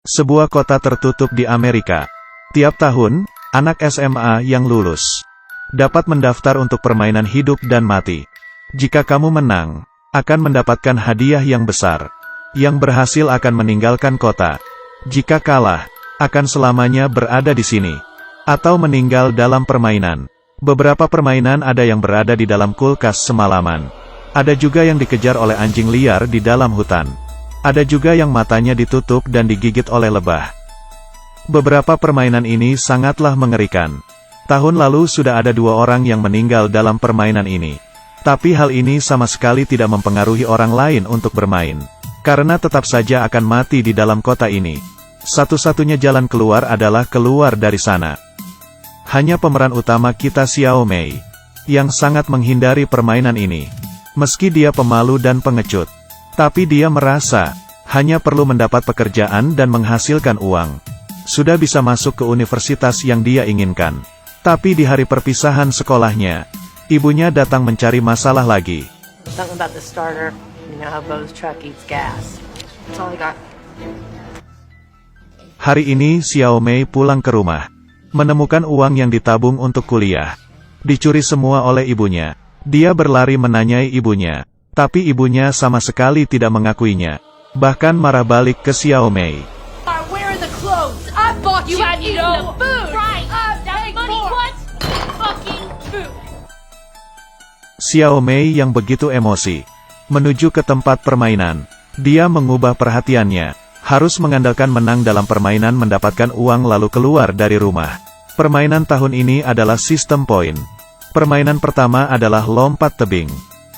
Sebuah kota tertutup di Amerika. Tiap tahun, anak SMA yang lulus dapat mendaftar untuk permainan hidup dan mati. Jika kamu menang, akan mendapatkan hadiah yang besar. Yang berhasil akan meninggalkan kota. Jika kalah, akan selamanya berada di sini. Atau meninggal dalam permainan. Beberapa permainan ada yang berada di dalam kulkas semalaman. Ada juga yang dikejar oleh anjing liar di dalam hutan. Ada juga yang matanya ditutup dan digigit oleh lebah. Beberapa permainan ini sangatlah mengerikan. Tahun lalu sudah ada 2 orang yang meninggal dalam permainan ini. Tapi hal ini sama sekali tidak mempengaruhi orang lain untuk bermain. Karena tetap saja akan mati di dalam kota ini. Satu-satunya jalan keluar adalah keluar dari sana. Hanya pemeran utama kita Xiao Mei, yang sangat menghindari permainan ini. Meski dia pemalu dan pengecut. Tapi dia merasa, hanya perlu mendapat pekerjaan dan menghasilkan uang. Sudah bisa masuk ke universitas yang dia inginkan. Tapi di hari perpisahan sekolahnya, ibunya datang mencari masalah lagi. Something about the starter. You know how Bo's truck eats gas. That's all I got. Hari ini Xiao Mei pulang ke rumah. Menemukan uang yang ditabung untuk kuliah. Dicuri semua oleh ibunya. Dia berlari menanyai ibunya. Tapi ibunya sama sekali tidak mengakuinya. Bahkan marah balik ke Xiao Mei. Where are the clothes? I bought you no food. Right. That money was fucking food. Xiao Mei yang begitu emosi. Menuju ke tempat permainan. Dia mengubah perhatiannya. Harus mengandalkan menang dalam permainan mendapatkan uang lalu keluar dari rumah. Permainan tahun ini adalah sistem poin. Permainan pertama adalah lompat tebing.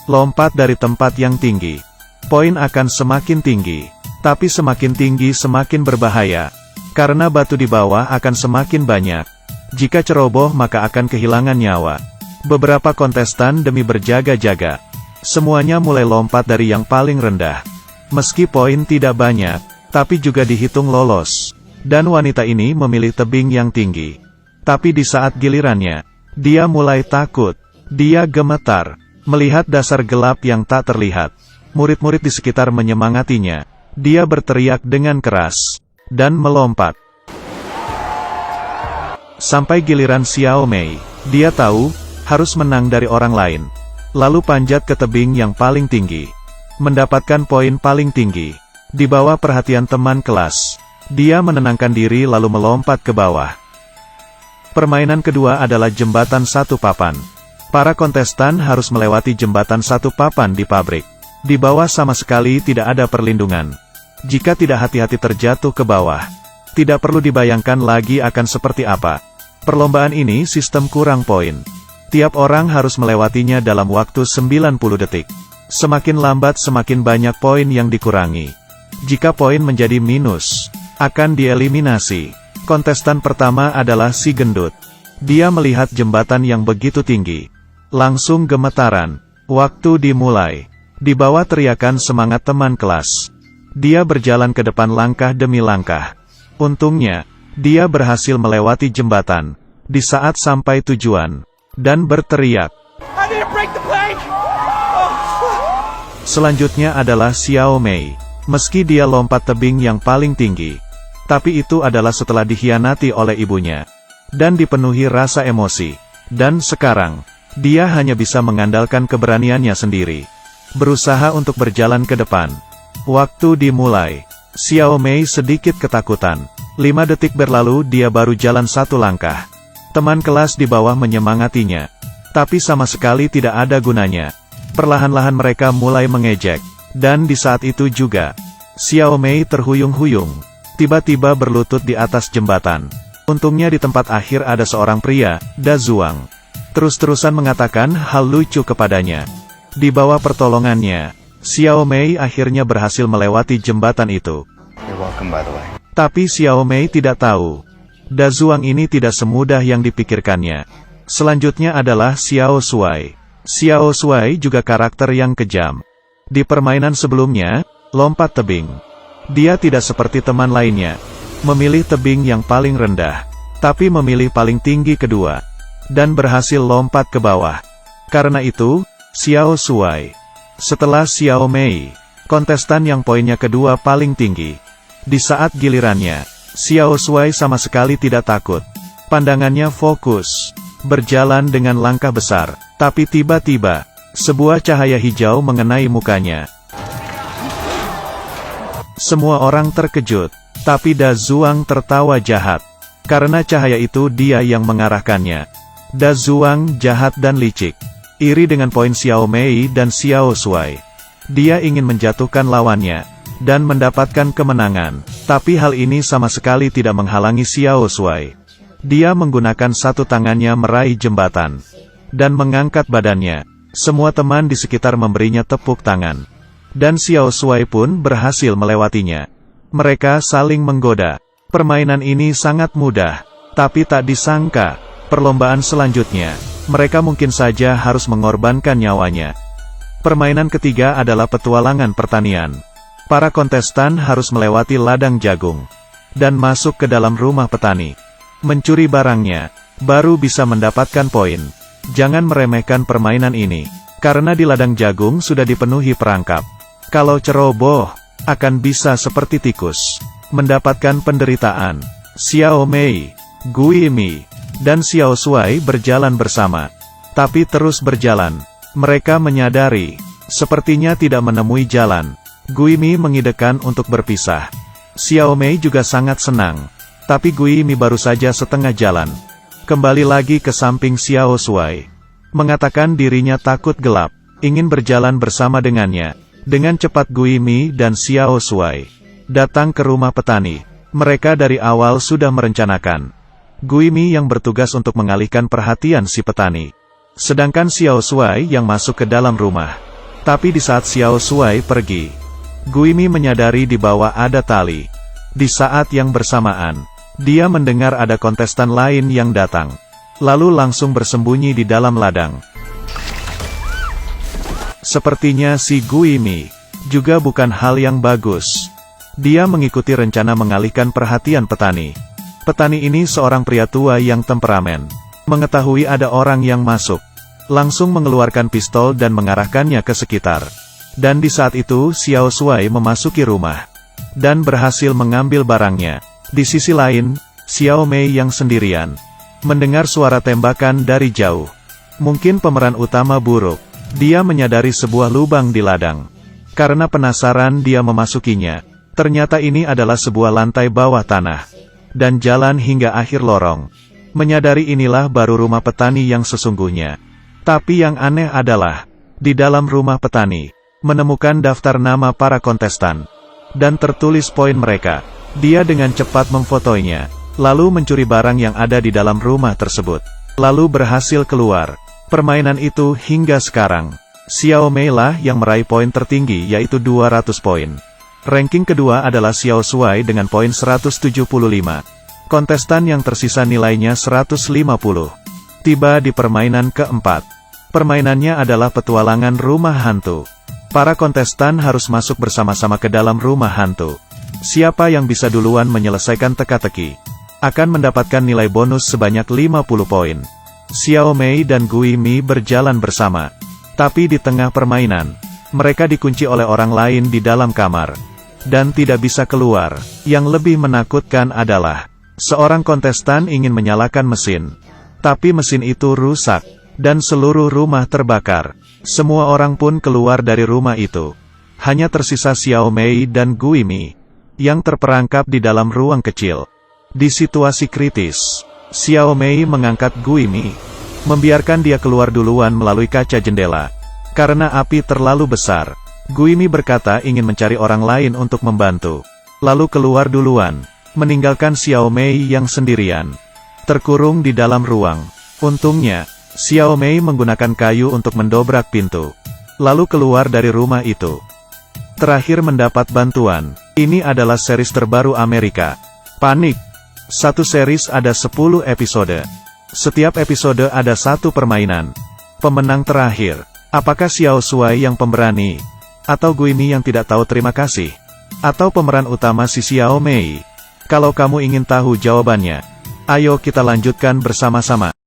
Lompat dari tempat yang tinggi. Poin akan semakin tinggi. Tapi semakin tinggi semakin berbahaya. Karena batu di bawah akan semakin banyak. Jika ceroboh maka akan kehilangan nyawa. Beberapa kontestan demi berjaga-jaga. Semuanya mulai lompat dari yang paling rendah. Meski poin tidak banyak, tapi juga dihitung lolos. Dan wanita ini memilih tebing yang tinggi. Tapi di saat gilirannya, dia mulai takut. Dia gemetar. Melihat dasar gelap yang tak terlihat. Murid-murid di sekitar menyemangatinya. Dia berteriak dengan keras. Dan melompat. Sampai giliran Xiao Mei. Dia tahu, harus menang dari orang lain. Lalu panjat ke tebing yang paling tinggi. Mendapatkan poin paling tinggi. Di bawah perhatian teman kelas. Dia menenangkan diri lalu melompat ke bawah. Permainan kedua adalah jembatan satu papan. Para kontestan harus melewati jembatan satu papan di pabrik. Di bawah sama sekali tidak ada perlindungan. Jika tidak hati-hati terjatuh ke bawah, tidak perlu dibayangkan lagi akan seperti apa. Perlombaan ini sistem kurang poin. Tiap orang harus melewatinya dalam waktu 90 detik. Semakin lambat semakin banyak poin yang dikurangi. Jika poin menjadi minus, akan dieliminasi. Kontestan pertama adalah si gendut. Dia melihat jembatan yang begitu tinggi. Langsung gemetaran. Waktu dimulai. Di bawah teriakan semangat teman kelas. Dia berjalan ke depan langkah demi langkah. Untungnya, dia berhasil melewati jembatan. Di saat sampai tujuan. Dan berteriak. Selanjutnya adalah Xiao Mei. Meski dia lompat tebing yang paling tinggi. Tapi itu adalah setelah dikhianati oleh ibunya. Dan dipenuhi rasa emosi. Dan sekarang, dia hanya bisa mengandalkan keberaniannya sendiri. Berusaha untuk berjalan ke depan. Waktu dimulai. Xiao Mei sedikit ketakutan. 5 detik berlalu dia baru jalan 1 langkah. Teman kelas di bawah menyemangatinya. Tapi sama sekali tidak ada gunanya. Perlahan-lahan mereka mulai mengejek. Dan di saat itu juga, Xiao Mei terhuyung-huyung. Tiba-tiba berlutut di atas jembatan. Untungnya di tempat akhir ada seorang pria, Da Zuang. Terus-terusan mengatakan hal lucu kepadanya. Di bawah pertolongannya, Xiao Mei akhirnya berhasil melewati jembatan itu. You're welcome, by the way. Tapi Xiao Mei tidak tahu. Da Zuang ini tidak semudah yang dipikirkannya. Selanjutnya adalah Xiao Shuai. Xiao Shuai juga karakter yang kejam. Di permainan sebelumnya, lompat tebing. Dia tidak seperti teman lainnya. Memilih tebing yang paling rendah. Tapi memilih paling tinggi kedua. Dan berhasil lompat ke bawah. Karena itu, Xiao Shuai. Setelah Xiao Mei, kontestan yang poinnya kedua paling tinggi. Di saat gilirannya, Xiao Shuai sama sekali tidak takut. Pandangannya fokus, berjalan dengan langkah besar, tapi tiba-tiba, sebuah cahaya hijau mengenai mukanya. Semua orang terkejut, tapi Da Zhuang tertawa jahat. Karena cahaya itu dia yang mengarahkannya. Da Zhuang jahat dan licik. Iri dengan poin Xiao Mei dan Xiao Shuai. Dia ingin menjatuhkan lawannya, dan mendapatkan kemenangan. Tapi hal ini sama sekali tidak menghalangi Xiao Shuai. Dia menggunakan satu tangannya meraih jembatan, dan mengangkat badannya. Semua teman di sekitar memberinya tepuk tangan. Dan Xiao Shuai pun berhasil melewatinya. Mereka saling menggoda. Permainan ini sangat mudah, tapi tak disangka, perlombaan selanjutnya, mereka mungkin saja harus mengorbankan nyawanya. Permainan ketiga adalah petualangan pertanian. Para kontestan harus melewati ladang jagung, dan masuk ke dalam rumah petani. Mencuri barangnya, baru bisa mendapatkan poin. Jangan meremehkan permainan ini, karena di ladang jagung sudah dipenuhi perangkap. Kalau ceroboh, akan bisa seperti tikus, mendapatkan penderitaan. Xiao Mei, Gui Mi, dan Xiao Shuai berjalan bersama. Tapi terus berjalan, mereka menyadari, sepertinya tidak menemui jalan. Gui Mi mengidekan untuk berpisah. Xiao Mei juga sangat senang, tapi Gui Mi baru saja setengah jalan. Kembali lagi ke samping Xiao Shuai. Mengatakan dirinya takut gelap, ingin berjalan bersama dengannya. Dengan cepat Gui Mi dan Xiao Shuai datang ke rumah petani. Mereka dari awal sudah merencanakan. Gui Mi yang bertugas untuk mengalihkan perhatian si petani. Sedangkan Xiao Shuai yang masuk ke dalam rumah. Tapi di saat Xiao Shuai pergi, Gui Mi menyadari di bawah ada tali. Di saat yang bersamaan, dia mendengar ada kontestan lain yang datang. Lalu langsung bersembunyi di dalam ladang. Sepertinya si Gui Mi juga bukan hal yang bagus. Dia mengikuti rencana mengalihkan perhatian petani. Petani ini seorang pria tua yang temperamen. Mengetahui ada orang yang masuk, langsung mengeluarkan pistol dan mengarahkannya ke sekitar. Dan di saat itu Xiao Shuai memasuki rumah, dan berhasil mengambil barangnya. Di sisi lain, Xiao Mei yang sendirian, mendengar suara tembakan dari jauh. Mungkin pemeran utama buruk. Dia menyadari sebuah lubang di ladang. Karena penasaran dia memasukinya. Ternyata ini adalah sebuah lantai bawah tanah. Dan jalan hingga akhir lorong. Menyadari inilah baru rumah petani yang sesungguhnya. Tapi yang aneh adalah, di dalam rumah petani, menemukan daftar nama para kontestan. Dan tertulis poin mereka. Dia dengan cepat memfotonya. Lalu mencuri barang yang ada di dalam rumah tersebut. Lalu berhasil keluar. Permainan itu hingga sekarang, Xiao Mei lah yang meraih poin tertinggi yaitu 200 poin. Ranking kedua adalah Xiao Shuai dengan poin 175. Kontestan yang tersisa nilainya 150. Tiba di permainan keempat. Permainannya adalah petualangan rumah hantu. Para kontestan harus masuk bersama-sama ke dalam rumah hantu. Siapa yang bisa duluan menyelesaikan teka-teki, akan mendapatkan nilai bonus sebanyak 50 poin. Xiao Mei dan Gui Mi berjalan bersama. Tapi di tengah permainan, mereka dikunci oleh orang lain di dalam kamar. Dan tidak bisa keluar. Yang lebih menakutkan adalah, seorang kontestan ingin menyalakan mesin. Tapi mesin itu rusak, dan seluruh rumah terbakar. Semua orang pun keluar dari rumah itu. Hanya tersisa Xiao Mei dan Gui Mi, yang terperangkap di dalam ruang kecil. Di situasi kritis, Xiao Mei mengangkat Gui Mi, membiarkan dia keluar duluan melalui kaca jendela. Karena api terlalu besar, Gui Mi berkata ingin mencari orang lain untuk membantu. Lalu keluar duluan, meninggalkan Xiao Mei yang sendirian, terkurung di dalam ruang. Untungnya, Xiao Mei menggunakan kayu untuk mendobrak pintu, lalu keluar dari rumah itu. Terakhir mendapat bantuan. Ini adalah series terbaru Amerika. Panik. Satu series ada 10 episode. Setiap episode ada satu permainan. Pemenang terakhir. Apakah Xiao Shuai yang pemberani? Atau Gui Mi yang tidak tahu terima kasih? Atau pemeran utama si Xiao Mei? Kalau kamu ingin tahu jawabannya, ayo kita lanjutkan bersama-sama.